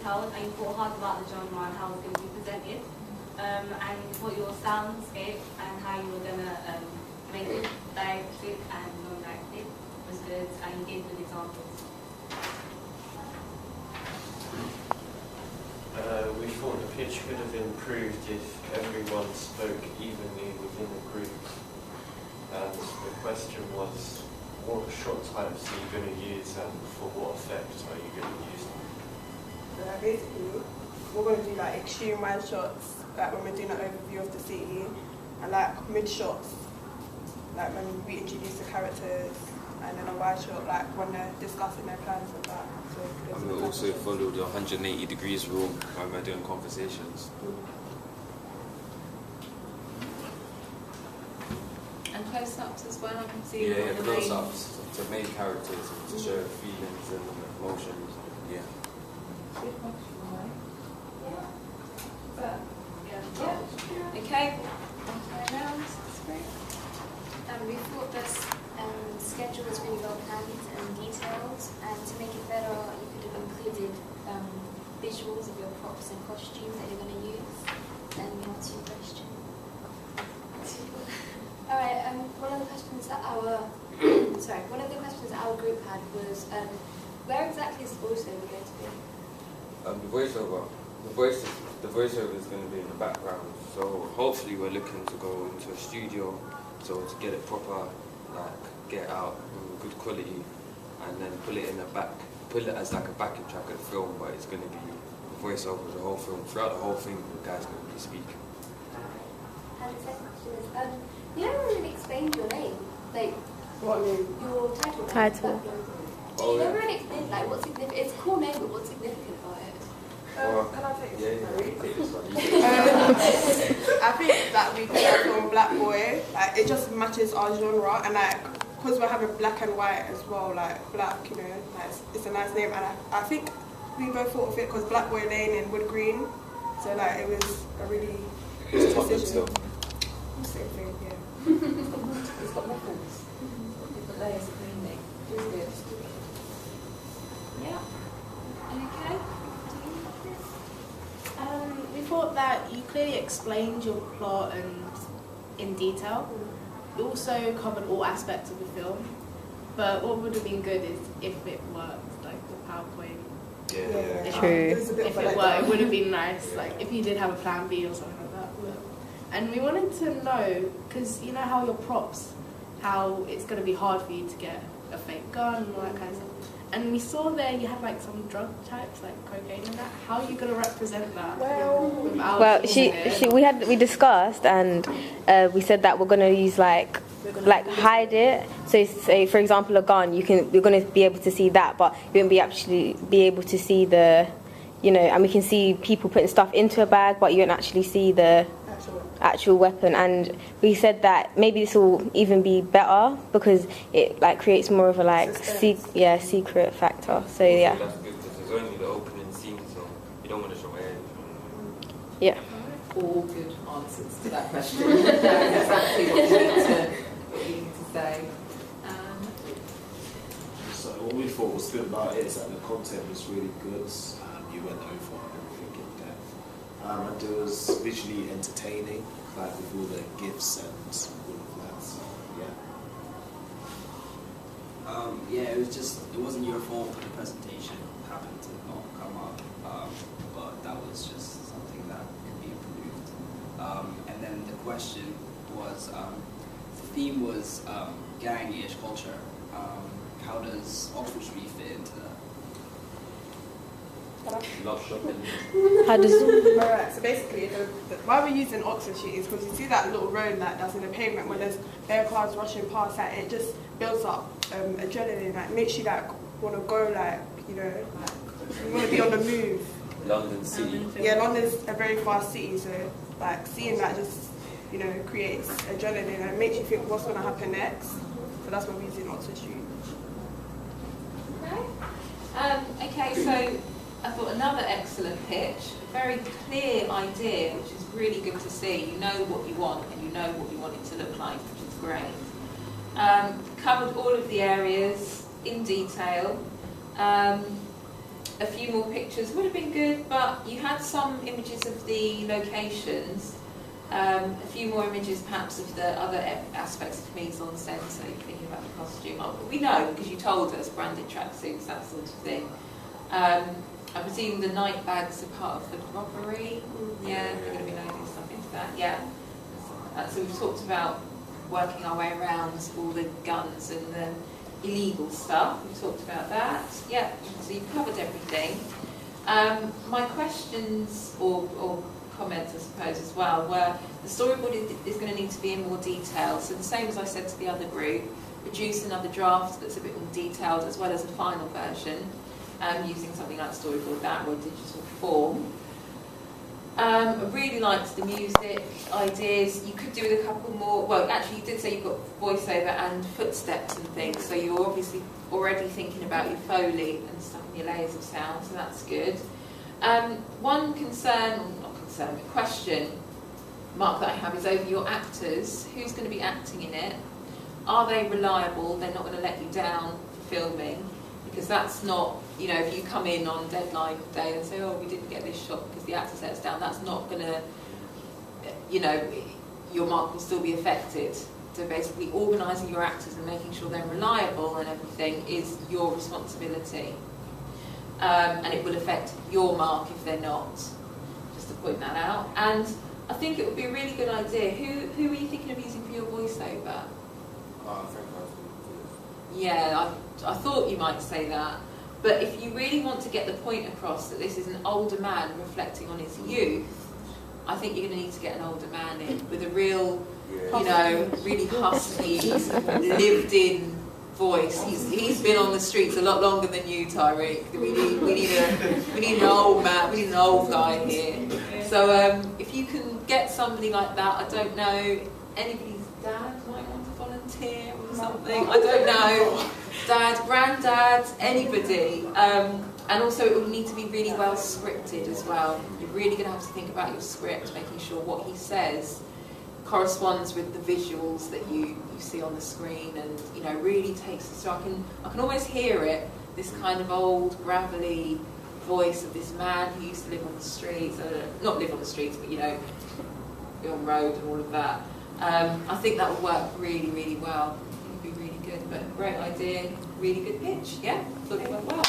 detailed, and you thought hard about the genre and how it was going to be presented, and what your soundscape and how you were going to make it didactic and non-didactic was good, and you gave good examples. We thought the pitch could have improved if everyone spoke evenly within the group. And the question was, what shot types are you going to use and for what effect are you going to use them? So basically, we're going to do like extreme wide shots, like when we're doing an overview of the city, and like mid shots, like when we introduce the characters, and then a wide shot, like when they're discussing their plans and that. So and we'll also follow the 180 degrees rule when we're doing conversations. And close-ups as well, I can see. Yeah, close-ups to main characters and to show feelings and emotions. Yeah. Good question, right? Yeah. Okay. Round. That's great. We thought this schedule was really well planned and detailed, and to make it better, you could have included visuals of your props and costumes that you're going to use. And your 2 questions. All right. One of the questions that our group had was, where exactly is the voiceover going to be? The voiceover is going to be in the background. So hopefully we're looking to go into a studio, so to get it proper, like get out with good quality, and then put it in the back, put it as like a backing track of the film, but it's going to be the voiceover of the whole film. Throughout the whole thing, the guy's going to be speaking. And the second question is, you never really explained your name, like what name? your title. Title. You never really explained like what's significant. It's a cool name, but what's significant about it? Can I take this? Yeah, take this one. I think that we got from Black Boy, like it just matches our genre, and like because we're having black and white as well, like black, you know, like it's a nice name, and I think we both thought of it because Black Boy Lane in Wood Green, so like it was a really good decision. Same thing, yeah. It's got reference. Different layers of meaning. Really good. Yeah. Okay. We thought that you clearly explained your plot and in detail. You also covered all aspects of the film, but what would have been good is if it worked, like the PowerPoint. Yeah. True. If it worked, it would have been nice. Like if you did have a plan B or something like that. And we wanted to know, because you know how your props, how it's going to be hard for you to get a fake gun and all that kind of stuff. And we saw there you had like some drug types, like cocaine and that. How are you going to represent that? Well, we discussed, and we said that we're going to use like hide it. So say for example a gun, you're going to be able to see that, but you won't be able to see the, and we can see people putting stuff into a bag, but you won't actually see the actual weapon. And we said that maybe this will even be better because it like creates more of a secret factor. So yeah. That's good because it's only the opening scene, so you don't want to show anything. Yeah. All good answers to that question. That's exactly what you need to say. So what we thought was good about it is that the content was really good. You went over everything in depth. And it was visually entertaining, like with all the gifs and all of that. So yeah. It wasn't your fault that the presentation happened to not come up, but that was just something that could be improved. And then the question was, the theme was gang-ish culture. How does Oxford Street fit into that? Love shopping. How does? Alright, so basically, why we're using Oxford Street is because you see that little road that's in the pavement when there's bare cars rushing past, like it just builds up adrenaline, like makes you like want to go, like you want to be on the move. London City. Yeah, London's a very fast city, so like seeing that just creates adrenaline and it makes you think what's going to happen next. So that's what we're using Oxford Street. Okay, so I thought another excellent pitch, a very clear idea, which is really good to see. You know what you want and you know what you want it to look like, which is great. Covered all of the areas in detail. a few more pictures would have been good, but you had some images of the locations, a few more images perhaps of the other aspects of mise en scène, so you're thinking about the costume. We know, because you told us, branded tracksuits, that sort of thing. I presume the night bags are part of the robbery. Yeah, we're going to be loading stuff into that. Yeah. So we've talked about working our way around all the guns and the illegal stuff. We've talked about that. Yeah. So you've covered everything. My questions or comments, I suppose, as well, were the storyboard is going to need to be in more detail. So the same as I said to the other group, produce another draft that's a bit more detailed, as well as a final version. Using something like Storyboard that or digital form. I really liked the music ideas. You could do with a couple more. Well, actually, you did say you've got voiceover and footsteps and things, so you're obviously already thinking about your Foley and stuff and your layers of sound, so that's good. One concern, or not concern, but question mark that I have is over your actors. Who's going to be acting in it? Are they reliable? They're not going to let you down for filming? Because that's not, you know, if you come in on deadline day and say, oh, we didn't get this shot because the actor let us down, that's not going to, you know, your mark will still be affected. So basically organising your actors and making sure they're reliable and everything is your responsibility. And it will affect your mark if they're not, just to point that out. And I think it would be a really good idea. Who are you thinking of using for your voiceover? I think I was Yeah, I thought you might say that. But if you really want to get the point across that this is an older man reflecting on his youth, I think you're going to need to get an older man in with a real, you know, really husky, lived-in voice. He's been on the streets a lot longer than you, Tyreek. We need an old man. We need an old guy here. So if you can get somebody like that, I don't know, anybody's dad might want to volunteer or something. I don't know. Dad, granddad, anybody. And also it will need to be really well scripted as well. You're really going to have to think about your script, making sure what he says corresponds with the visuals that you see on the screen, and you know, really takes it. So I can almost hear it, this kind of old gravelly voice of this man who used to live on the streets, not live on the streets, but you know, be on road and all of that. I think that would work really, really well. It would be really good, but great idea, really good pitch. Yeah, thought it went well.